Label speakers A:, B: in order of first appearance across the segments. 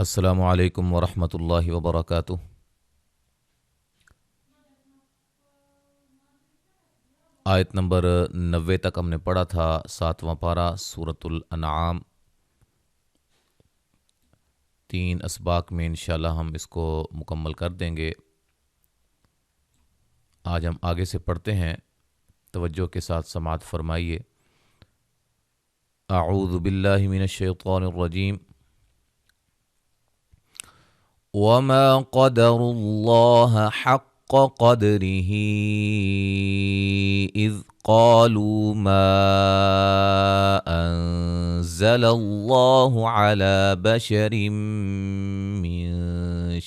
A: السلام علیکم ورحمۃ اللہ وبرکاتہ۔ آیت نمبر 90 تک ہم نے پڑھا تھا، 7واں پارہ سورۃ الانعام۔ 3 اسباق میں انشاءاللہ ہم اس کو مکمل کر دیں گے۔ آج ہم آگے سے پڑھتے ہیں، توجہ کے ساتھ سماعت فرمائیے۔ اعوذ باللہ من الشیطان الرجیم۔ وما قدر اللہ حق قدره اذ قالوا ما انزل اللہ على بشر من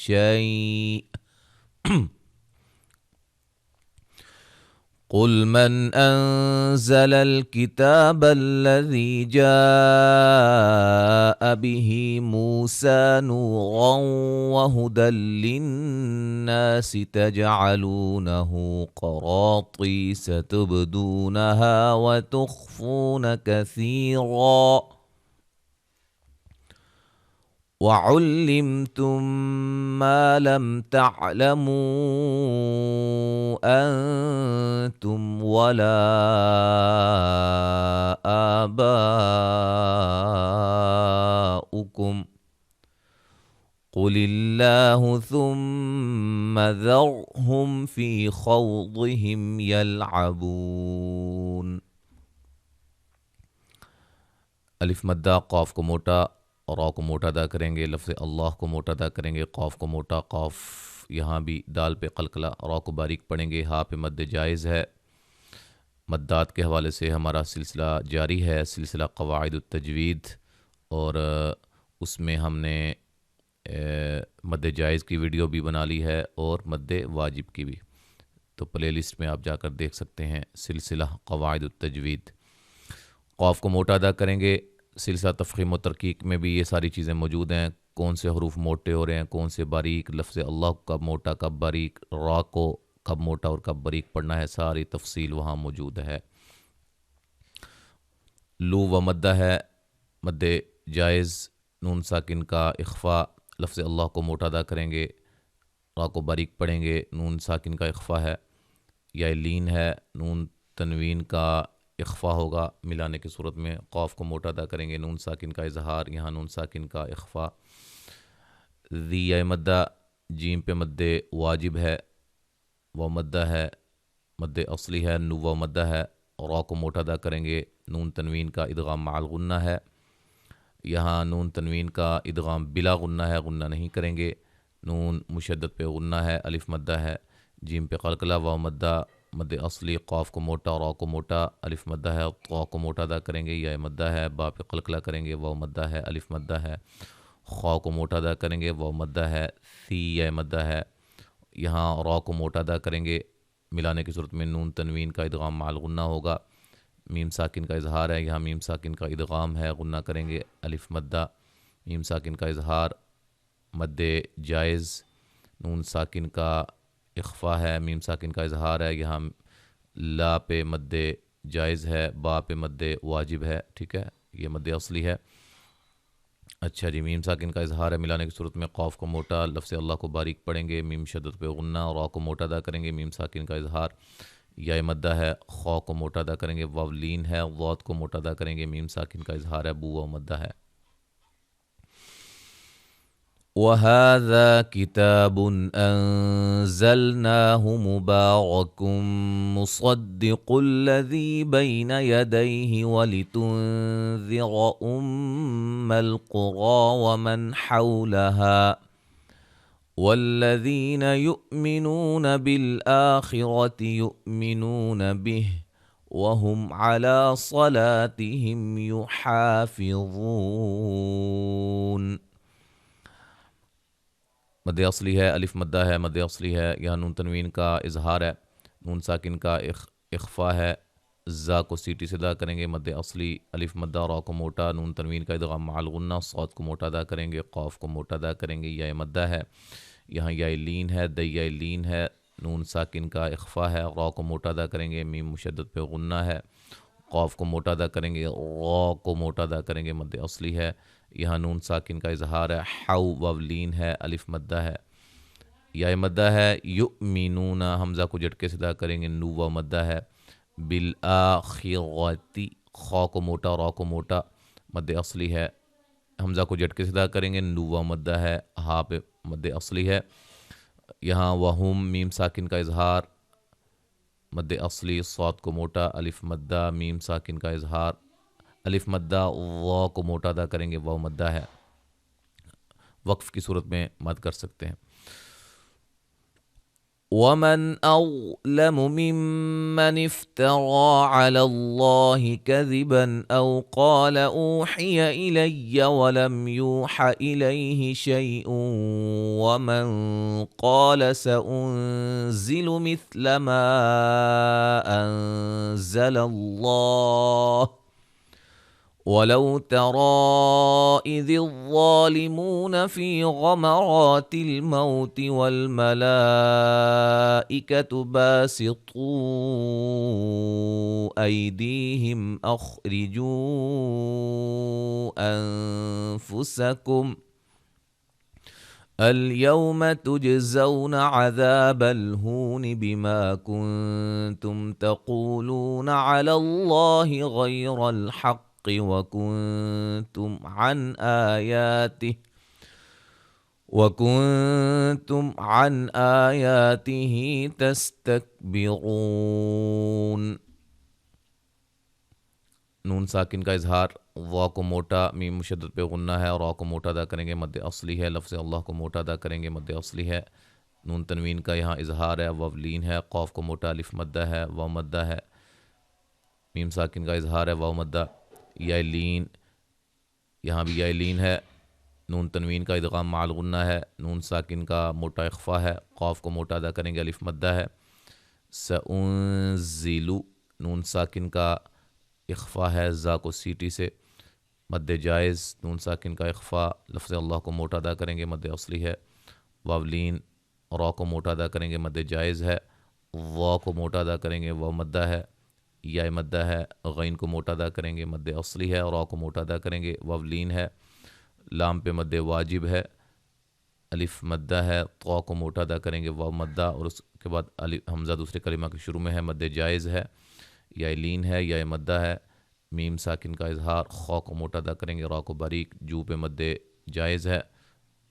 A: شیء قل من أنزل الكتاب الذي جاء به موسى نورا وهدى للناس تجعلونه قراطيس تبدونها وتخفون كثيرا وعلمتم ما لم تعلموا أنتم ولا آباؤكم قل الله ثم ذرهم في خوضهم يلعبون۔ الف مدہ، قاف کو موٹا اور را کو موٹا ادا کریں گے، لفظ اللہ کو موٹا ادا کریں گے، قاف کو موٹا، قاف یہاں بھی دال پہ قلقلہ، را کو باریک پڑھیں گے، ہا پہ مد جائز ہے۔ مدات کے حوالے سے ہمارا سلسلہ جاری ہے، سلسلہ قواعد التجوید، اور اس میں ہم نے مد جائز کی ویڈیو بھی بنا لی ہے اور مد واجب کی بھی، تو پلے لسٹ میں آپ جا کر دیکھ سکتے ہیں، سلسلہ قواعد التجوید۔ قاف کو موٹا ادا کریں گے، سلسلہ تفخیم و ترقیق میں بھی یہ ساری چیزیں موجود ہیں، کون سے حروف موٹے ہو رہے ہیں، کون سے باریک، لفظ اللہ کب موٹا کب باریک، را کو کب موٹا اور کب باریک پڑھنا ہے، ساری تفصیل وہاں موجود ہے۔ لو و مدہ ہے، مد جائز، نون ساکن کا اخفا، لفظ اللہ کو موٹا ادا کریں گے، را کو باریک پڑھیں گے، نون ساکن کا اخفا ہے، یا لین ہے، نون تنوین کا اخفا ہوگا ملانے کی صورت میں، قاف کو موٹا ادا کریں گے، نون ساکن کا اظہار، یہاں نون ساکن کا اخفا۔ ذی یا مدہ، جیم پہ مد واجب ہے، و مدہ ہے، مد اصلی ہے، نو و مدہ ہے، را کو موٹا ادا کریں گے، نون تنوین کا ادغام مع الغنہ ہے، یہاں نون تنوین کا ادغام بلا غنہ ہے، غنہ نہیں کریں گے، نون مشدد پہ غنہ ہے، الف مدہ ہے، جیم پہ قلقلہ، و مدہ، مد اصلی، قاف کو موٹا، را کو موٹا، الف مدہ ہے، طا کو موٹا ادا کریں گے، یا مدہ ہے، با پہ قلقلہ کریں گے، و مدہ ہے، الف مدہ ہے، خا کو موٹا ادا کریں گے، و مدہ ہے، ثی یا مدہ ہے، یہاں را کو موٹا ادا کریں گے، ملانے کی صورت میں نون تنوین کا ادغام مع الغنہ ہوگا، میم ساکن کا اظہار ہے، یہاں میم ساکن کا ادغام ہے، غنہ کریں گے، الف مدہ، میم ساکن کا اظہار، مد جائز، نون ساکن کا اخفا ہے، میم ساکن کا اظہار ہے، یہاں لا پہ مد جائز ہے، با پہ مد واجب ہے، ٹھیک ہے، یہ مد اصلی ہے۔ اچھا جی، میم ساکن کا اظہار ہے، ملانے کی صورت میں قاف کو موٹا، لفظ اللہ کو باریک پڑھیں گے، میم شدت پہ غنہ، را کو موٹا ادا کریں گے، میم ساکن کا اظہار، یا مدہ ہے، خا کو موٹا ادا کریں گے، واو لین ہے، ضاد کو موٹا ادا کریں گے، میم ساکن کا اظہار ہے، بو و مدہ ہے۔ وَهَذَا كِتَابٌ أَنزَلْنَاهُ مُبَارَكٌ مُصَدِّقُ الَّذِي بَيْنَ يَدَيْهِ وَلِتُنذِرَ أُمَّ الْقُرَى وَمَنْ حَوْلَهَا وَالَّذِينَ يُؤْمِنُونَ بِالْآخِرَةِ يُؤْمِنُونَ بِهِ وَهُمْ عَلَى صَلَاتِهِمْ يُحَافِظُونَ۔ مد اصلی ہے، الف مدہ ہے، مد اصلی ہے، یہاں نون تنوین کا اظہار ہے، نون ساکن کا اخفا ہے، زا کو سیٹی سے ادا کریں گے، مد اصلی، الف مدہ، را کو موٹا، نون تنوین کا ادغام مع الغنہ، صاد کو موٹا ادا کریں گے، قاف کو موٹا ادا کریں گے، یا مدہ ہے، یہاں یا لین ہے، دیا لین ہے، نون ساکن کا اخفا ہے، را کو موٹا ادا کریں گے، میم مشدد پہ غنہ ہے، قاف کو موٹا ادا کریں گے، را کو موٹا ادا کریں گے، مد اصلی ہے، یہاں نون ساکن کا اظہار ہے. حو وولین ہے، الف مدہ ہے. یا مدہ ہے. یؤمنون حمزہ کو جھٹکے سے ادا کریں گے، نو و مدہ ہے. بالآخرتی خا کو موٹا را کو موٹا مد اصلی ہے. حمزہ کو جھٹکے سے ادا کریں گے، نو و مدہ ہے، ہا پہ مد اصلی ہے. یہاں وہم میم ساکن کا اظہار مد اصلی، صاد کو موٹا، الف مدہ، میم ساکن کا اظہار الف مدہ، وا کو موٹا ادا کریں گے، واو مدہ ہے. وقف کی صورت میں مد کر سکتے ہیں. وَمَنْ أَظْلَمُ مِمَّنِ افْتَرَىٰ عَلَى اللَّهِ كَذِبًا أَوْ قَالَ أُوحِيَ إِلَيَّ وَلَمْ يُوحَ إِلَيْهِ شَيْءٌ وَمَنْ قَالَ سَأُنزِلُ مِثْلَ مَا أَنزَلَ اللَّهُ وَلَوْ تَرَىٰ إِذِ الظَّالِمُونَ فِي غَمَرَاتِ الْمَوْتِ وَالْمَلَائِكَةُ بَاسِطُو أَيْدِيهِمْ أَخْرِجُوا أَنفُسَكُمْ الْيَوْمَ تُجْزَوْنَ عَذَابَ الْهُونِ بِمَا كُنتُمْ تَقُولُونَ عَلَى اللَّهِ غَيْرَ الْحَقِّ وَكُنتُمْ عَنْ آيَاتِهِ تَسْتَكْبِرُونَ. نون ساکن کا اظہار، وا کو موٹا، میم مشدد پہ غنہ ہے، اور را کو موٹا ادا کریں گے، مد اصلی ہے. لفظ اللہ کو موٹا ادا کریں گے، مد اصلی ہے. نون تنوین کا یہاں اظہار ہے، وولین ہے. قاف کو موٹا، الف مدہ ہے، واو مدہ ہے. میم ساکن کا اظہار ہے، واو مدہ. یا لین، یہاں بھی یا لین ہے. نون تنوین کا ادغام مع الغنہ ہے. نون ساکن کا موٹا اخفا ہے، قاف کو موٹا ادا کریں گے، الف مدہ ہے. سأنزلو، نون ساکن کا اخفا ہے، زا کو سیٹی سے، مد جائز. نون ساکن کا اخفا، لفظ اللہ کو موٹا ادا کریں گے، مد اصلی ہے. واولین، را کو موٹا ادا کریں گے، مد جائز ہے. وا کو موٹا ادا کریں گے، واو مدہ ہے. یا مدہ ہے. غین کو موٹا ادا کریں گے، مد اصلی ہے. اور را کو موٹا ادا کریں گے، واولین ہے. لام پہ مد واجب ہے، الف مدہ ہے. طا کو موٹا ادا کریں گے، واو مدہ، اور اس کے بعد حمزہ دوسرے کلمہ کے شروع میں ہے، مد جائز ہے. یا لین ہے، یا مدہ ہے. میم ساکن کا اظہار، خا کو موٹا ادا کریں گے، را کو باریک، جو پہ مد جائز ہے.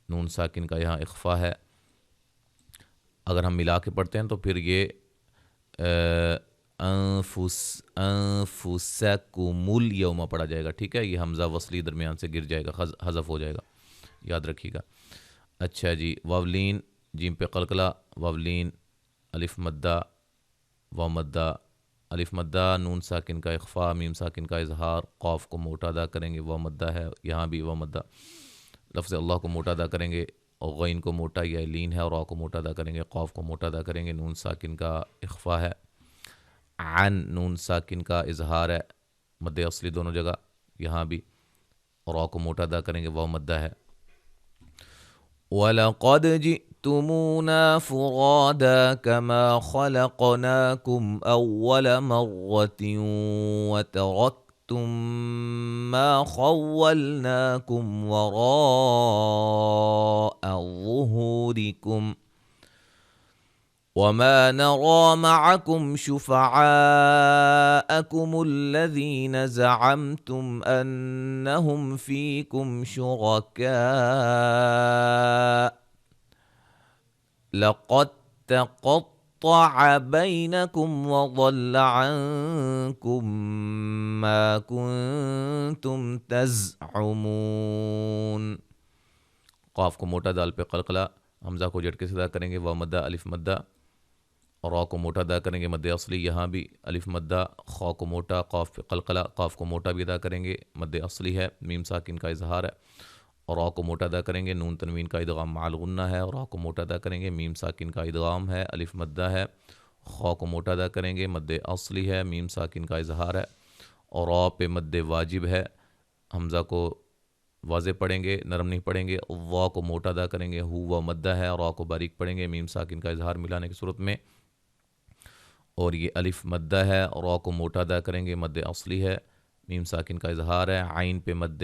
A: نون ساکن کا یہاں اخفا ہے. اگر ہم ملا کے پڑھتے ہیں تو پھر یہ انفسکم الیوم پڑھا جائے گا. ٹھیک ہے، یہ حمزہ وصلی درمیان سے گر جائے گا، حذف ہو جائے گا، یاد رکھیے گا. اچھا جی، واولین، جیم پہ قلقلہ، واولین، الف مدہ، واو مدہ، الف مدہ. نون ساکن کا اخفا، میم ساکن کا اظہار، قاف کو موٹا ادا کریں گے، واو مدہ ہے. یہاں بھی واو مدہ. لفظ اللہ کو موٹا ادا کریں گے، اور غین کو موٹا، یا لین ہے، اور را کو موٹا ادا کریں گے، قاف کو موٹا ادا کریں گے. نون ساکن کا اخفا ہے. عن، نون ساکن کا اظہار ہے، مد اصلی دونوں جگہ، یہاں بھی. اور را کو موٹا ادا کریں گے، واو مدہ ہے. وَلَقَدْ جِئْتُمُونَا فُرَادَىٰ كَمَا خَلَقْنَاكُمْ أَوَّلَ مَرَّةٍ وَتَرَكْتُم مَّا خَوَّلْنَاكُمْ وَرَاءَ ظُهُورِكُمْ وَمَا نَرَىٰ مَعَكُمْ شُفَعَاءَكُمُ الَّذِينَ زَعَمْتُمْ أَنَّهُمْ فِيكُمْ شُرَكَاءُ لَقَدْ تَقَطَّعَ بَيْنَكُمْ وَضَلَّ عَنكُم مَّا كُنتُمْ تَزْعُمُونَ. قاف کو موٹا، دال پہ قلقلہ، حمزہ کو جھٹکے سے ادا کریں گے، واو مدہ، الف مدہ. اور را کو موٹا ادا کریں گے، مد اصلی، یہاں بھی الف مدہ. خا کو موٹا، قاف پہ قلقلہ، قاف کو موٹا بھی ادا کریں گے، مد اصلی ہے. میم ساکن کا اظہار ہے، اور را کو موٹا ادا کریں گے. نون تنوین کا ادغام مع الغنہ ہے، اور را کو موٹا ادا کریں گے. میم ساکن کا ادغام ہے، الف مدہ ہے. خا کو موٹا ادا کریں گے، مد اصلی ہے. میم ساکن کا اظہار ہے، اور را پہ مد واجب ہے. حمزہ کو واضح پڑھیں گے، نرم نہیں پڑھیں گے. وا کو موٹا ادا کریں گے، ہو و مدہ ہے. اور را کو باریک پڑھیں گے، میم ساکن کا اظہار ملانے کی صورت میں. اور یہ الف مدہ ہے، را کو موٹا ادا کریں گے، مد اصلی ہے. میم ساکن کا اظہار ہے. عین پہ مد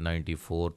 A: 94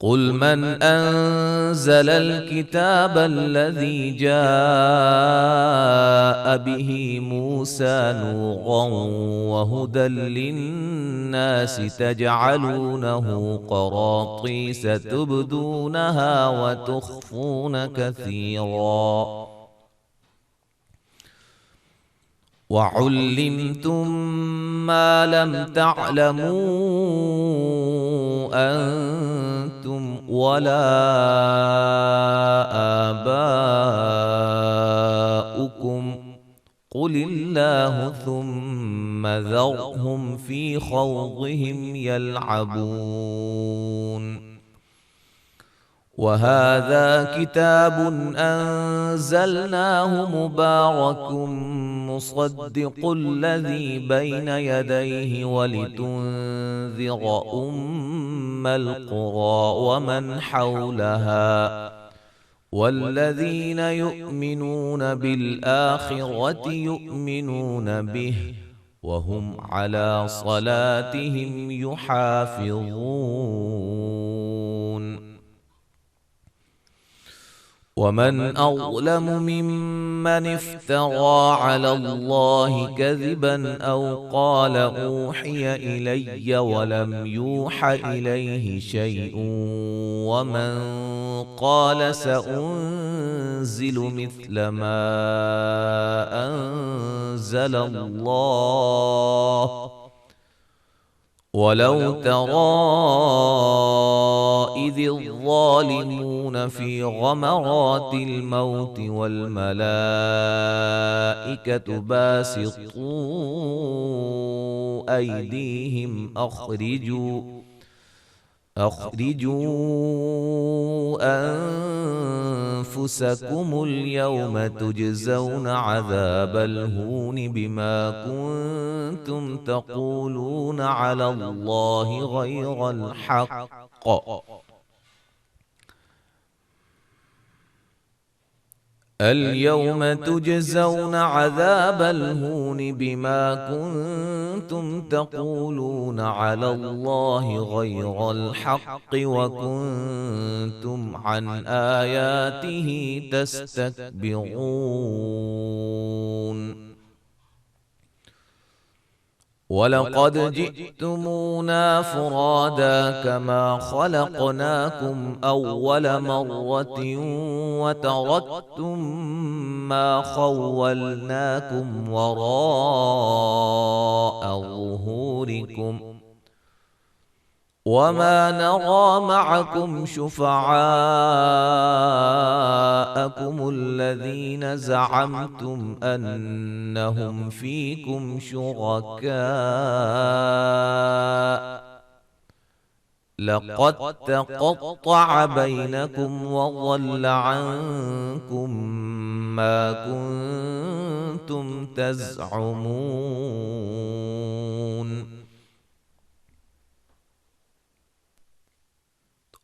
A: قل من أنزل الكتاب الذي جاء به موسى نورا وهدى للناس تجعلونه قراطيس تبدونها وتخفون كثيرا وعلمتم ما لم تعلموا أنتم ولا آباؤكم قل الله ثم ذرهم في خوضهم يلعبون. وهذا كتاب أنزلناه مبارك مصدق الذي بين يديه ولتنذر أم القرى ومن حولها والذين يؤمنون بالآخرة يؤمنون به وهم على صلاتهم يحافظون. ومن أظلم ممن افترى على الله كذبا أو قال أوحي إلي ولم يوح إليه شيء ومن قال سأنزل مثل ما أنزل الله ولو ترى إذ الظالمون في غمرات الموت والملائكة باسطوا أيديهم أخرجوا أنفسكم اليوم تجزون عذاب الهون بما كنتم تقولون على الله غير الحق اليوم تجزون عذاب الهون بما كنتم تقولون على الله غير الحق وكنتم عن آياته تستكبرون. ولقد جئتمونا فرادا كما خلقناكم أول مرة وتركتم ما خولناكم وراء ظهوركم وما نرى معكم شفعاءكم الذين زعمتم أنهم فيكم شركاء لقد تقطع بينكم وضل عنكم ما كنتم تزعمون.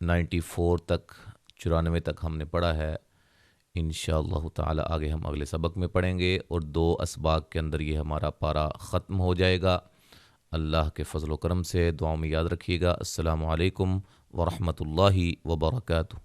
A: 94 تک 94 تک ہم نے پڑھا ہے. انشاءاللہ تعالی آگے ہم اگلے سبق میں پڑھیں گے اور 2 اسباق کے اندر یہ ہمارا پارہ ختم ہو جائے گا. اللہ کے فضل و کرم سے دعاؤں میں یاد رکھیے گا. السلام علیکم ورحمۃ اللہ وبرکاتہ.